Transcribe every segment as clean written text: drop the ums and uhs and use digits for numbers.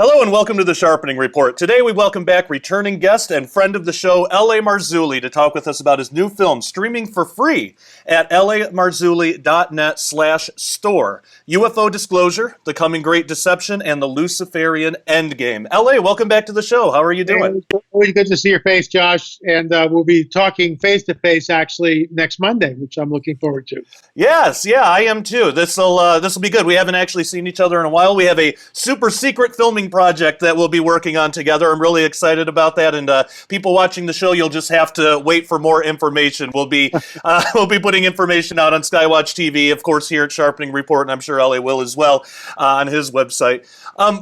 Hello and welcome to the Sharpening Report. Today we welcome back returning guest and friend of the show, L.A. Marzulli, to talk with us about his new film, streaming for free at lamarzulli.net/store. UFO Disclosure, The Coming Great Deception, and the Luciferian Endgame. L.A., welcome back to the show. How are you doing? Hey, always good to see your face, Josh. And we'll be talking face-to-face actually next Monday, which I'm looking forward to. Yes, yeah, I am too. This'll be good. We haven't actually seen each other in a while. We have a super secret filming project that we'll be working on together. I'm really excited about that. And people watching the show, you'll just have to wait for more information. We'll be putting information out on Skywatch TV, of course, here at Sharpening Report, and I'm sure LA will as well on his website.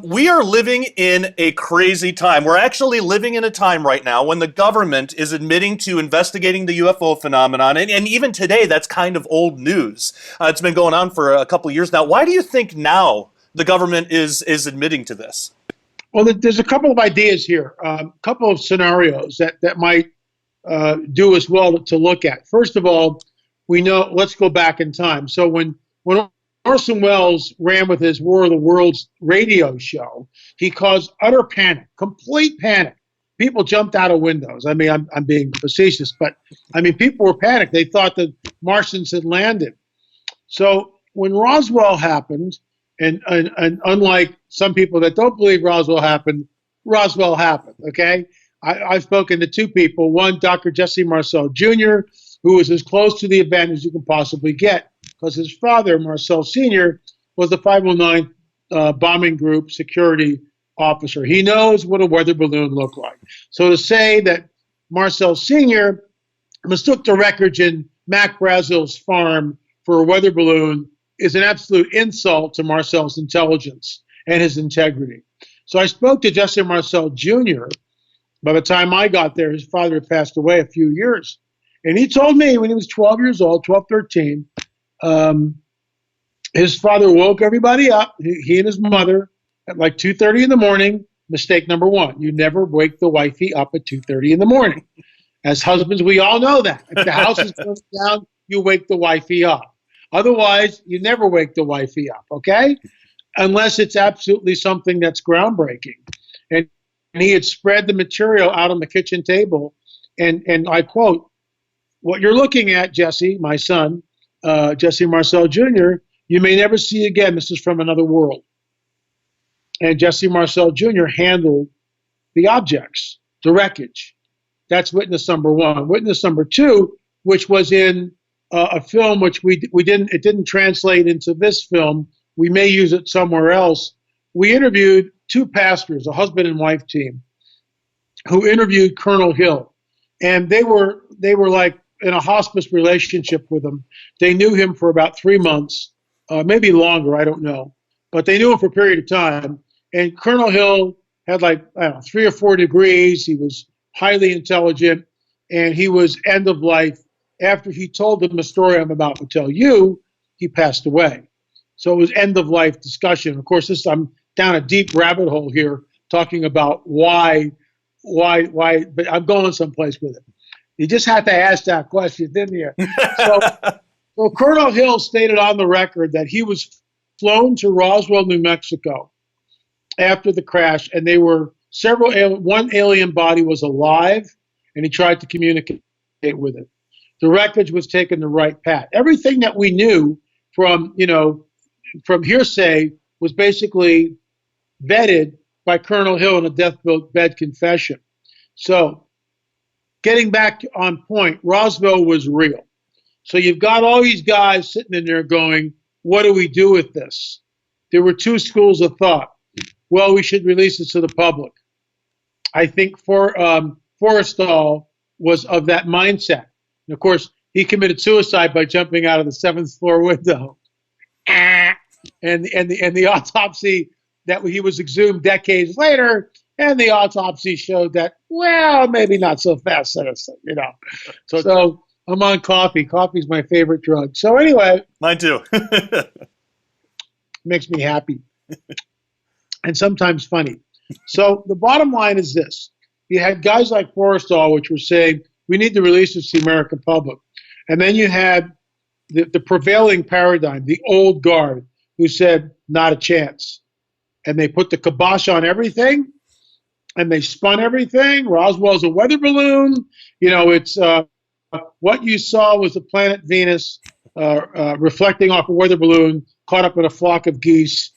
We are living in a crazy time. We're actually living in a time right now when the government is admitting to investigating the UFO phenomenon, and even today, that's kind of old news. It's been going on for a couple of years now. Why do you think now the government is admitting to this? Well, there's a couple of ideas here, a couple of scenarios that might do us well to look at. First of all, we know, let's go back in time. So when Orson Welles ran with his War of the Worlds radio show, he caused utter panic, complete panic. People jumped out of windows. I mean, I'm being facetious, but I mean, people were panicked. They thought that Martians had landed. So when Roswell happened, and unlike some people that don't believe Roswell happened, okay? I've spoken to two people, one, Dr. Jesse Marcel Jr., who was as close to the event as you can possibly get, because his father, Marcel Sr., was the 509 bombing group security officer. He knows what a weather balloon looked like. So to say that Marcel Sr. mistook the wreckage in Mac Brazel's farm for a weather balloon is an absolute insult to Marcel's intelligence and his integrity. So I spoke to Jesse Marcel Jr. By the time I got there, his father had passed away a few years. And he told me when he was 12 years old, 13, his father woke everybody up, he and his mother, at like 2:30 in the morning. Mistake number one, you never wake the wifey up at 2:30 in the morning. As husbands, we all know that. If the house is going down, you wake the wifey up. Otherwise, you never wake the wifey up, okay? Unless it's absolutely something that's groundbreaking. And he had spread the material out on the kitchen table, and I quote, "What you're looking at, Jesse, my son, Jesse Marcel Jr., you may never see again. This is from another world." And Jesse Marcel Jr. handled the objects, the wreckage. That's witness number one. Witness number two, which was in a film which it didn't translate into this film. We may use it somewhere else. We interviewed two pastors, a husband and wife team, who interviewed Colonel Hill, and they were like in a hospice relationship with him. They knew him for about 3 months, maybe longer, I don't know, but they knew him for a period of time. And Colonel Hill had like, I don't know, 3 or 4 degrees. He was highly intelligent, and he was end of life. After he told them the story I'm about to tell you, he passed away. So it was end of life discussion. Of course, I'm down a deep rabbit hole here talking about why, but I'm going someplace with it. You just had to ask that question, didn't you? So Colonel Hill stated on the record that he was flown to Roswell, New Mexico after the crash, and they were one alien body was alive, and he tried to communicate with it. The wreckage was taking the right path. Everything that we knew from hearsay was basically vetted by Colonel Hill in a deathbed confession. So getting back on point, Roswell was real. So you've got all these guys sitting in there going, what do we do with this? There were two schools of thought. Well, we should release it to the public. I think Forrestal was of that mindset. And of course, he committed suicide by jumping out of the 7th floor window. And the autopsy that he was exhumed decades later, and the autopsy showed that, well, maybe not so fast, citizen, you know. So I'm on coffee. Coffee's my favorite drug. So anyway. Mine too. Makes me happy. And sometimes funny. So the bottom line is this. You had guys like Forrestal, which were saying, we need to release this to the American public. And then you had the prevailing paradigm, the old guard, who said, not a chance. and they put the kibosh on everything, and they spun everything. Roswell's a weather balloon. It's what you saw was the planet Venus reflecting off a weather balloon caught up in a flock of geese.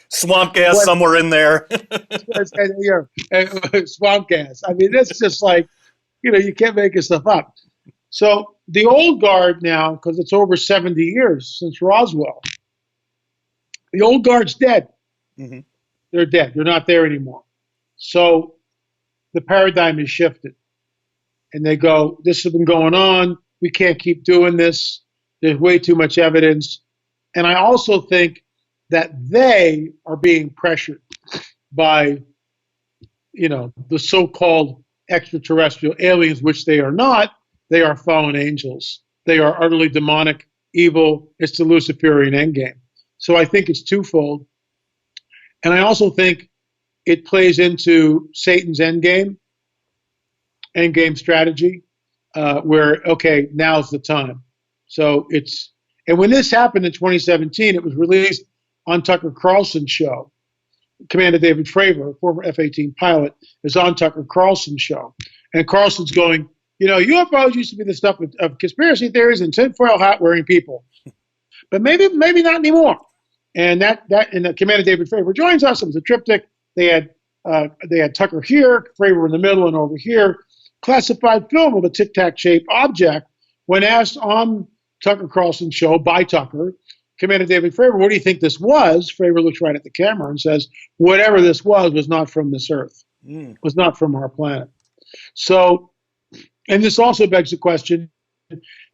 Swamp gas somewhere in there. Swamp gas. I mean, it's just like, you can't make this stuff up. So the old guard now, because it's over 70 years since Roswell, the old guard's dead. Mm-hmm. They're dead. They're not there anymore. So the paradigm is shifted. And they go, this has been going on. We can't keep doing this. There's way too much evidence. And I also think that they are being pressured by, the so-called extraterrestrial aliens, which they are not. They are fallen angels. They are utterly demonic, evil. It's the Luciferian endgame. So I think it's twofold. And I also think it plays into Satan's endgame strategy, where, okay, now's the time. So and when this happened in 2017, it was released on Tucker Carlson's show. Commander David Fravor, former F-18 pilot, is on Tucker Carlson's show. And Carlson's going, UFOs used to be the stuff of conspiracy theories and tinfoil hat wearing people. But maybe not anymore. And and Commander David Fravor joins us. It was a triptych. They had Tucker here, Fravor in the middle, and over here. Classified film of a tic-tac-shaped object. When asked on Tucker Carlson's show by Tucker, Commander David Fravor, what do you think this was? Fravor looks right at the camera and says, whatever this was not from this earth. Was not from our planet. So, and this also begs the question,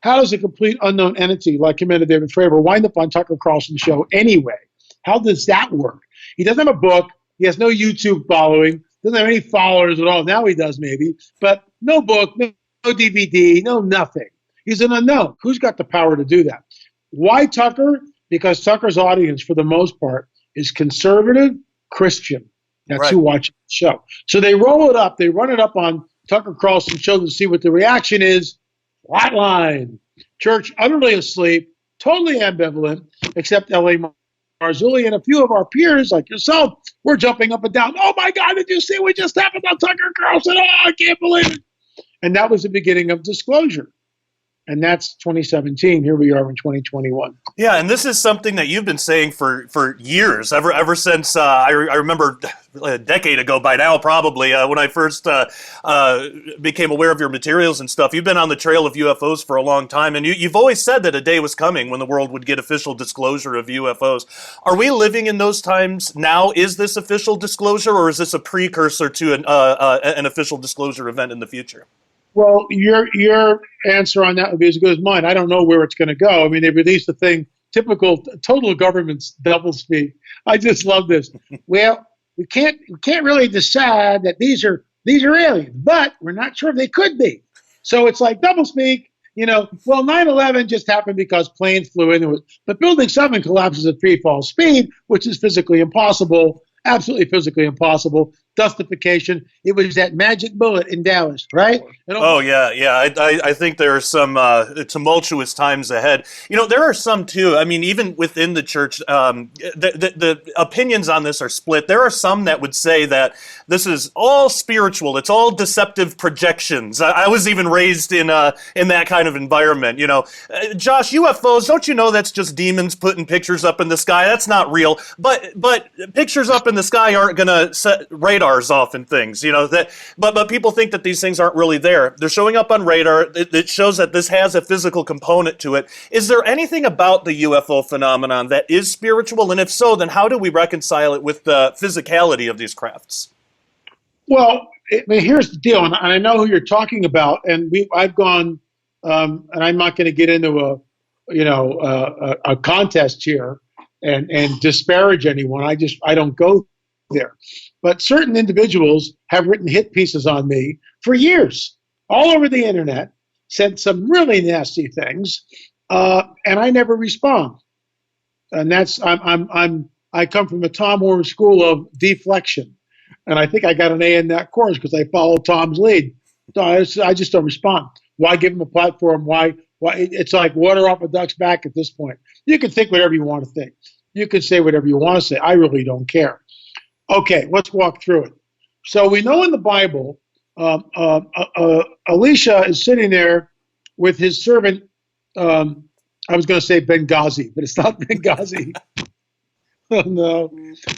how does a complete unknown entity like Commander David Fravor wind up on Tucker Carlson's show anyway? How does that work? He doesn't have a book. He has no YouTube following. Doesn't have any followers at all. Now he does maybe. But no book, no DVD, no nothing. He's an unknown. Who's got the power to do that? Why Tucker? Because Tucker's audience, for the most part, is conservative Christian. That's right. Who watches the show. So they roll it up. They run it up on Tucker Carlson's show to see what the reaction is. Flatline. Church utterly asleep, totally ambivalent, except L.A. Marzulli and a few of our peers like yourself, we're jumping up and down. Oh, my God, did you see what just happened on Tucker Carlson? Oh, I can't believe it. And that was the beginning of disclosure. And that's 2017. Here we are in 2021. Yeah, and this is something that you've been saying for years, ever since I remember a decade ago by now, probably, when I first became aware of your materials and stuff. You've been on the trail of UFOs for a long time, and you've always said that a day was coming when the world would get official disclosure of UFOs. Are we living in those times now? Is this official disclosure, or is this a precursor to an official disclosure event in the future? Well, your answer on that would be as good as mine. I don't know where it's going to go. I mean, they released a thing, typical total government's doublespeak. I just love this. Well, we can't really decide that these are aliens, but we're not sure if they could be. So it's like doublespeak. Well, 9/11 just happened because planes flew in. But Building 7 collapses at free fall speed, which is physically impossible. Absolutely physically impossible. Dustification. It was that magic bullet in Dallas, right? Oh, yeah. I think there are some tumultuous times ahead. There are some, too. I mean, even within the church, the opinions on this are split. There are some that would say that this is all spiritual. It's all deceptive projections. I was even raised in that kind of environment. Josh, UFOs, don't you know that's just demons putting pictures up in the sky? That's not real. But pictures up in the sky aren't going to set radars off and things, but people think that these things aren't really there. They're showing up on radar. It shows that this has a physical component to it. Is there anything about the UFO phenomenon that is spiritual? And if so, then how do we reconcile it with the physicality of these crafts? Well, here's the deal, and I know who you're talking about, and I've gone, and I'm not going to get into a contest here and disparage anyone. I don't go there. But certain individuals have written hit pieces on me for years, all over the internet, said some really nasty things, and I never respond. And that's I come from the Tom Horn school of deflection, and I think I got an A in that course because I followed Tom's lead. So I just don't respond. Why give them a platform? Why? It's like water off a duck's back at this point. You can think whatever you want to think. You can say whatever you want to say. I really don't care. Okay, let's walk through it. So we know in the Bible, Elisha is sitting there with his servant. I was going to say Benghazi, but it's not Benghazi. Oh, no,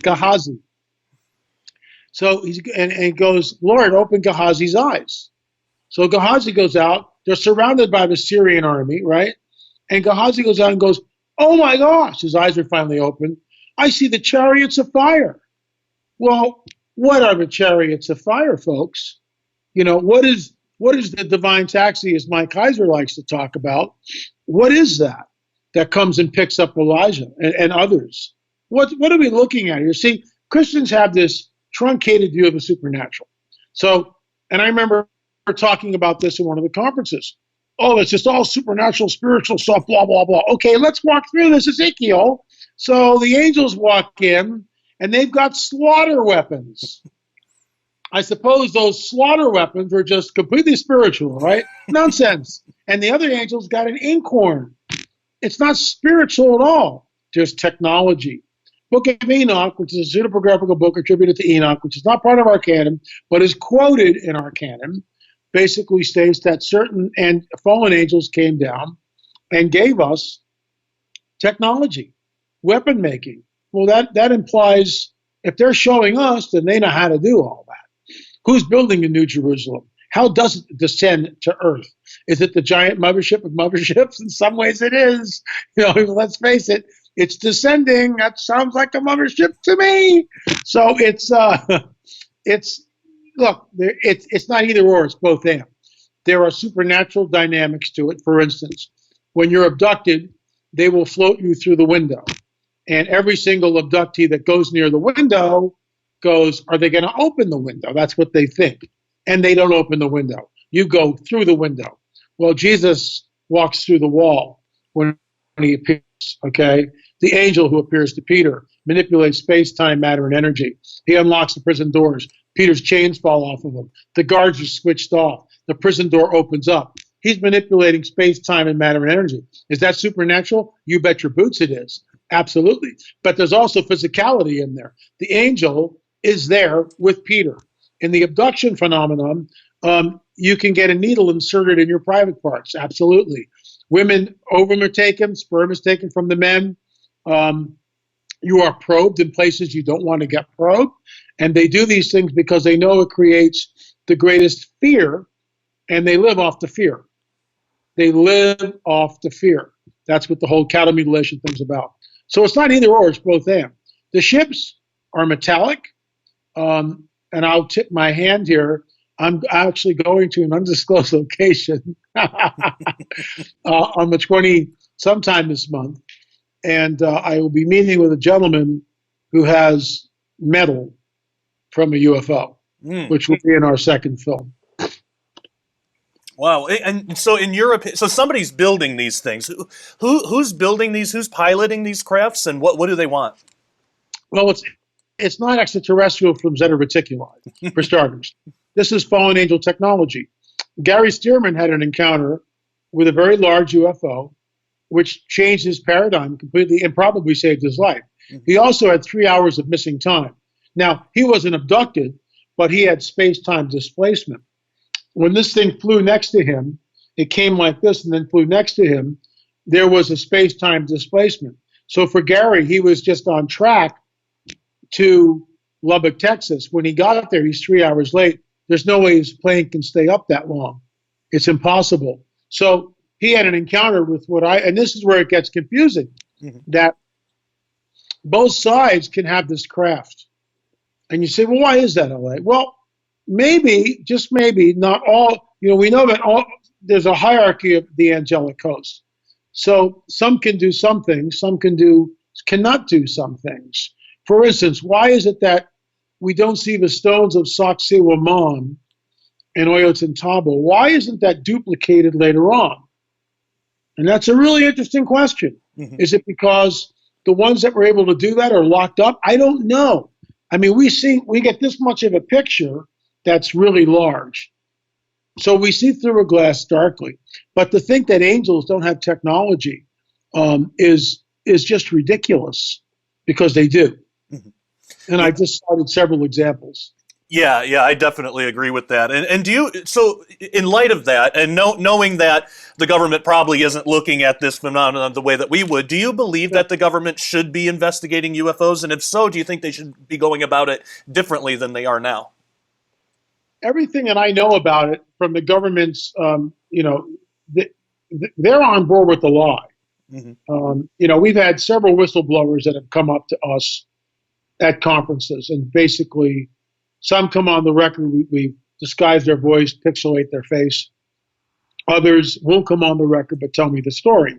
Gehazi. So and goes, Lord, open Gehazi's eyes. So Gehazi goes out. They're surrounded by the Syrian army, right? And Gehazi goes out and goes, oh my gosh, his eyes are finally open. I see the chariots of fire. Well, what are the chariots of fire, folks? You know, what is the divine taxi, as Mike Heiser likes to talk about? What is that comes and picks up Elijah and others? What are we looking at here? See, Christians have this truncated view of the supernatural. So, and I remember talking about this in one of the conferences. Oh, it's just all supernatural, spiritual stuff, blah, blah, blah. Okay, let's walk through this, Ezekiel. So the angels walk in, and they've got slaughter weapons. I suppose those slaughter weapons are just completely spiritual, right? Nonsense. And the other angels got an inkhorn. It's not spiritual at all. Just technology. Book of Enoch, which is a pseudepigraphical book attributed to Enoch, which is not part of our canon, but is quoted in our canon, basically states that certain and fallen angels came down and gave us technology, weapon making. Well, that implies if they're showing us, then they know how to do all that. Who's building a New Jerusalem? How does it descend to earth? Is it the giant mothership of motherships? In some ways it is. You know, let's face it, it's descending. That sounds like a mothership to me. So it's not either or, it's both and. There are supernatural dynamics to it. For instance, when you're abducted, they will float you through the window. And every single abductee that goes near the window goes, are they going to open the window? That's what they think. And they don't open the window. You go through the window. Well, Jesus walks through the wall when he appears, okay? The angel who appears to Peter manipulates space, time, matter, and energy. He unlocks the prison doors. Peter's chains fall off of him. The guards are switched off. The prison door opens up. He's manipulating space, time, and matter and energy. Is that supernatural? You bet your boots it is. Absolutely. But there's also physicality in there. The angel is there with Peter. In the abduction phenomenon, you can get a needle inserted in your private parts. Absolutely. Women, ovum are taken, sperm is taken from the men. You are probed in places you don't want to get probed. And they do these things because they know it creates the greatest fear, and they live off the fear. They live off the fear. That's what the whole cattle mutilation thing's about. So it's not either or, it's both and. The ships are metallic, and I'll tip my hand here. I'm actually going to an undisclosed location on the 20th, sometime this month, and I will be meeting with a gentleman who has metal from a UFO, which will be in our second film. Wow. And so in Europe, so somebody's building these things. Who's building these? Who's piloting these crafts? And what do they want? Well, it's not extraterrestrial from Zeta Reticuli, for starters. This is fallen angel technology. Gary Stearman had an encounter with a very large UFO, which changed his paradigm completely and probably saved his life. He also had 3 hours of missing time. Now, he wasn't abducted, but he had space-time displacement. When this thing flew next to him, it came like this and then flew next to him, there was a space-time displacement. So for Gary, he was just on track to Lubbock, Texas. When he got there, he's 3 hours late. There's no way his plane can stay up that long. It's impossible. So he had an encounter with and this is where it gets confusing, that both sides can have this craft. And you say, well, why is that, LA? Well, maybe, just maybe, not all, we know that there's a hierarchy of the angelic host. So some can do some things, some cannot do some things. For instance, why is it that we don't see the stones of Sacsayhuaman and Ollantaytambo? Why isn't that duplicated later on? And that's a really interesting question. Is it because the ones that were able to do that are locked up? I don't know. I mean, we get this much of a picture that's really large. So we see through a glass darkly. But to think that angels don't have technology is just ridiculous. because they do. Mhm. And I just cited several examples. Yeah, yeah, I definitely agree with that. And do you, so in light of that, and knowing that the government probably isn't looking at this phenomenon the way that we would, do you believe that the government should be investigating UFOs? And if so, do you think they should be going about it differently than they are now? Everything that I know about it from the government's, they're on board with the lie. Mm-hmm. We've had several whistleblowers that have come up to us at conferences, and basically, some come on the record. We disguise their voice, pixelate their face. Others won't come on the record but tell me the story.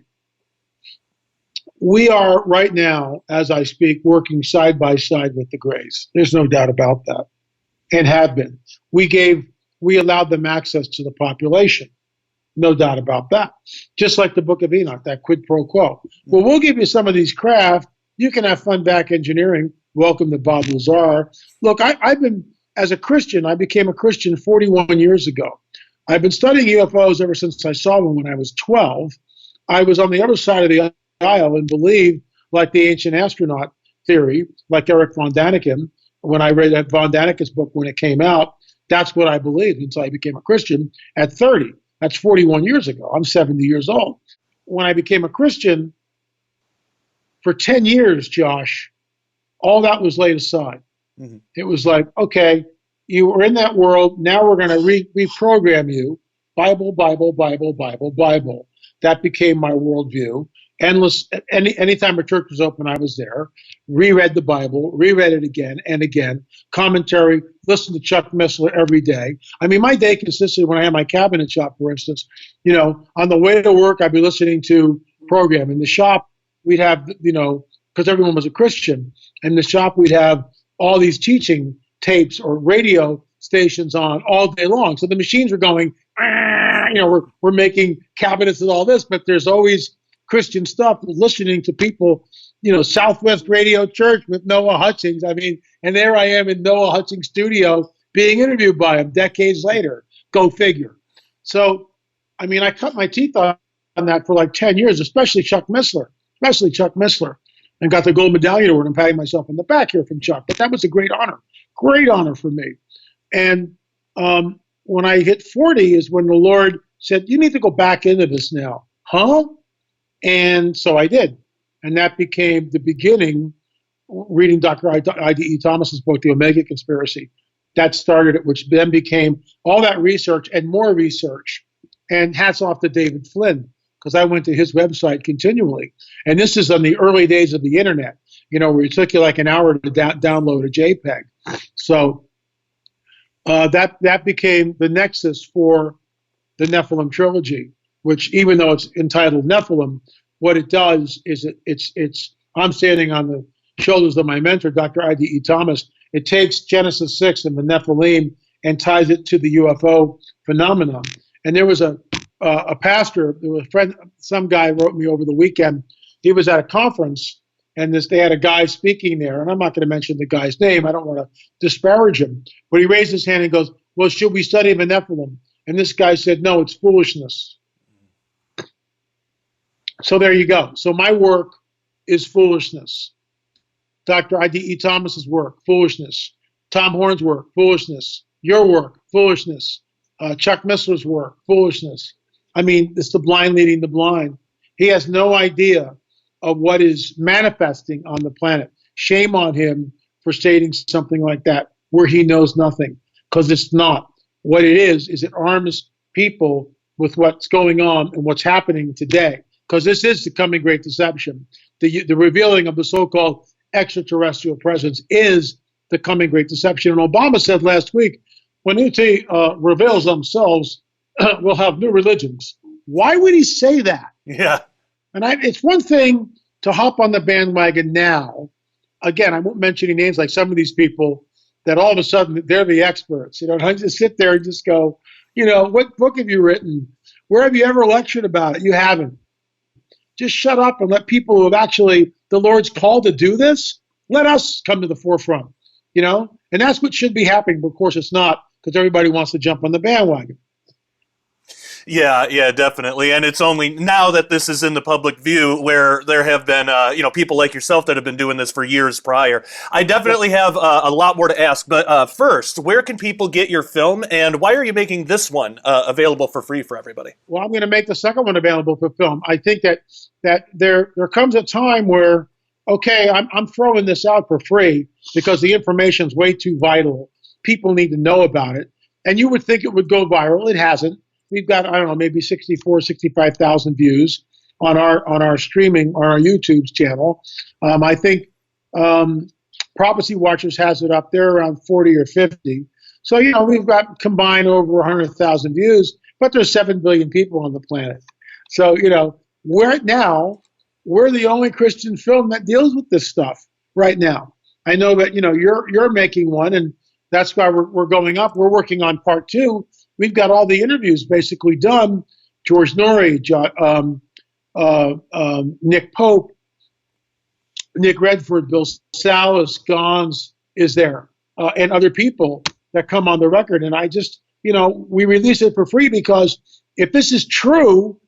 We are right now, as I speak, working side by side with the Greys. There's no doubt about that, and have been. We allowed them access to the population. No doubt about that. Just like the Book of Enoch, that quid pro quo. Well, we'll give you some of these craft. You can have fun back engineering. Welcome to Bob Lazar. Look, I've been, as a Christian, I became a Christian 41 years ago. I've been studying UFOs ever since I saw one when I was 12. I was on the other side of the aisle and believed, like the ancient astronaut theory, like Eric von Daniken, when I read that von Daniken's book when it came out, that's what I believed until I became a Christian at 30. That's 41 years ago. I'm 70 years old. When I became a Christian, for 10 years, Josh, all that was laid aside. Mm-hmm. It was like, okay, you were in that world. Now we're going to reprogram you. Bible, Bible, Bible, Bible, Bible. That became my worldview. Endless. Anytime a church was open, I was there. Reread the Bible, reread it again and again. Commentary, listen to Chuck Missler every day. I mean, my day consisted when I had my cabinet shop, for instance. On the way to work, I'd be listening to program. In the shop, we'd have, because everyone was a Christian. In the shop, we'd have all these teaching tapes or radio stations on all day long. So the machines were going, we're making cabinets and all this, but there's always Christian stuff, listening to people, Southwest Radio Church with Noah Hutchings. I mean, and there I am in Noah Hutchings' studio being interviewed by him decades later. Go figure. So, I mean, I cut my teeth on that for like 10 years, especially Chuck Missler, and got the gold medallion award. I'm patting myself on the back here from Chuck, but that was a great honor for me. And when I hit 40 is when the Lord said, you need to go back into this now. Huh? And so I did. And that became the beginning, reading Dr. I.D.E. Thomas's book, The Omega Conspiracy. That started it, which then became all that research and more research. And hats off to David Flynn, because I went to his website continually. And this is on the early days of the internet, where it took you like an hour to download a JPEG. So that became the nexus for the Nephilim trilogy, which, even though it's entitled Nephilim, what it does is it's I'm standing on the shoulders of my mentor, Dr. I.D.E. Thomas. It takes Genesis 6 and the Nephilim and ties it to the UFO phenomenon. And there was a pastor, there was a friend, some guy wrote me over the weekend. He was at a conference, and they had a guy speaking there, and I'm not going to mention the guy's name. I don't want to disparage him. But he raised his hand and goes, well, should we study the Nephilim? And this guy said, no, it's foolishness. So there you go. So my work is foolishness. Dr. I.D.E. Thomas's work, foolishness. Tom Horn's work, foolishness. Your work, foolishness. Chuck Missler's work, foolishness. I mean, it's the blind leading the blind. He has no idea of what is manifesting on the planet. Shame on him for stating something like that where he knows nothing, because it's not. What it is it arms people with what's going on and what's happening today. Because this is the coming great deception. The revealing of the so-called extraterrestrial presence is the coming great deception. And Obama said last week, when ET reveals themselves, we'll have new religions. Why would he say that? Yeah. And it's one thing to hop on the bandwagon now. Again, I won't mention any names, like some of these people that all of a sudden they're the experts. And I just sit there and just go, what book have you written? Where have you ever lectured about it? You haven't. Just shut up and let people who have actually, the Lord's called to do this, let us come to the forefront, And that's what should be happening. But of course, it's not, because everybody wants to jump on the bandwagon. Yeah, definitely. And it's only now that this is in the public view where there have been, people like yourself that have been doing this for years prior. I definitely have a lot more to ask. But first, where can people get your film, and why are you making this one available for free for everybody? Well, I'm going to make the second one available for film. I think that there comes a time where, okay, I'm throwing this out for free because the information is way too vital. People need to know about it. And you would think it would go viral. It hasn't. We've got, I don't know, maybe 65,000 views on our streaming, on our YouTube channel. I think Prophecy Watchers has it up there around 40 or 50. So, we've got combined over 100,000 views, but there's 7 billion people on the planet. So, we're the only Christian film that deals with this stuff right now. I know that, you're making one, and that's why we're going up. We're working on part 2. We've got all the interviews basically done. George Norrie, Nick Pope, Nick Redford, Bill Salas, Gons is there, and other people that come on the record. And I just, we release it for free because if this is true,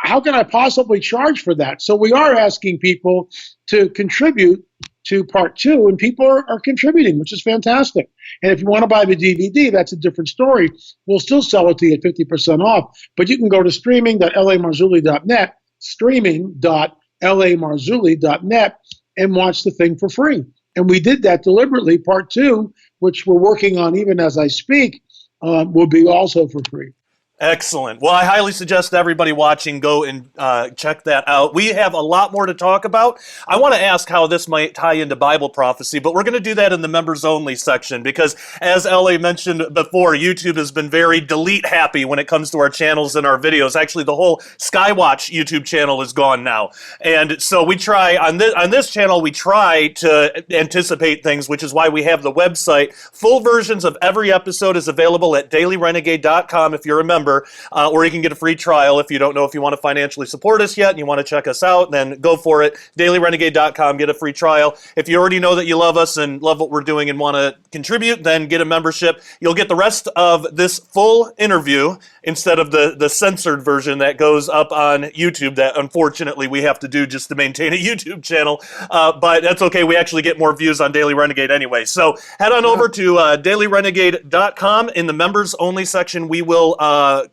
how can I possibly charge for that? So we are asking people to contribute to part 2, and people are contributing, which is fantastic. And if you want to buy the DVD, that's a different story. We'll still sell it to you at 50% off. But you can go to streaming.lamarzulli.net, streaming.lamarzulli.net, and watch the thing for free. And we did that deliberately. Part 2, which we're working on even as I speak, will be also for free. Excellent. Well, I highly suggest everybody watching go and check that out. We have a lot more to talk about. I want to ask how this might tie into Bible prophecy, but we're going to do that in the members only section because, as LA mentioned before, YouTube has been very delete happy when it comes to our channels and our videos. Actually, the whole Skywatch YouTube channel is gone now. And so we try, on this channel, we try to anticipate things, which is why we have the website. Full versions of every episode is available at dailyrenegade.com if you're a member. Or you can get a free trial if you don't know if you want to financially support us yet and you want to check us out, then go for it. dailyrenegade.com, get a free trial. If you already know that you love us and love what we're doing and want to contribute, then get a membership. You'll get the rest of this full interview instead of the censored version that goes up on YouTube that unfortunately we have to do just to maintain a YouTube channel. But that's okay. We actually get more views on Daily Renegade anyway. So head on over to dailyrenegade.com. In the members only section, we will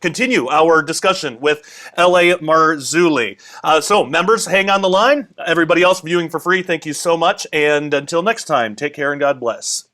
continue our discussion with L.A. Marzulli. So members, hang on the line. Everybody else viewing for free, thank you so much. And until next time, take care and God bless.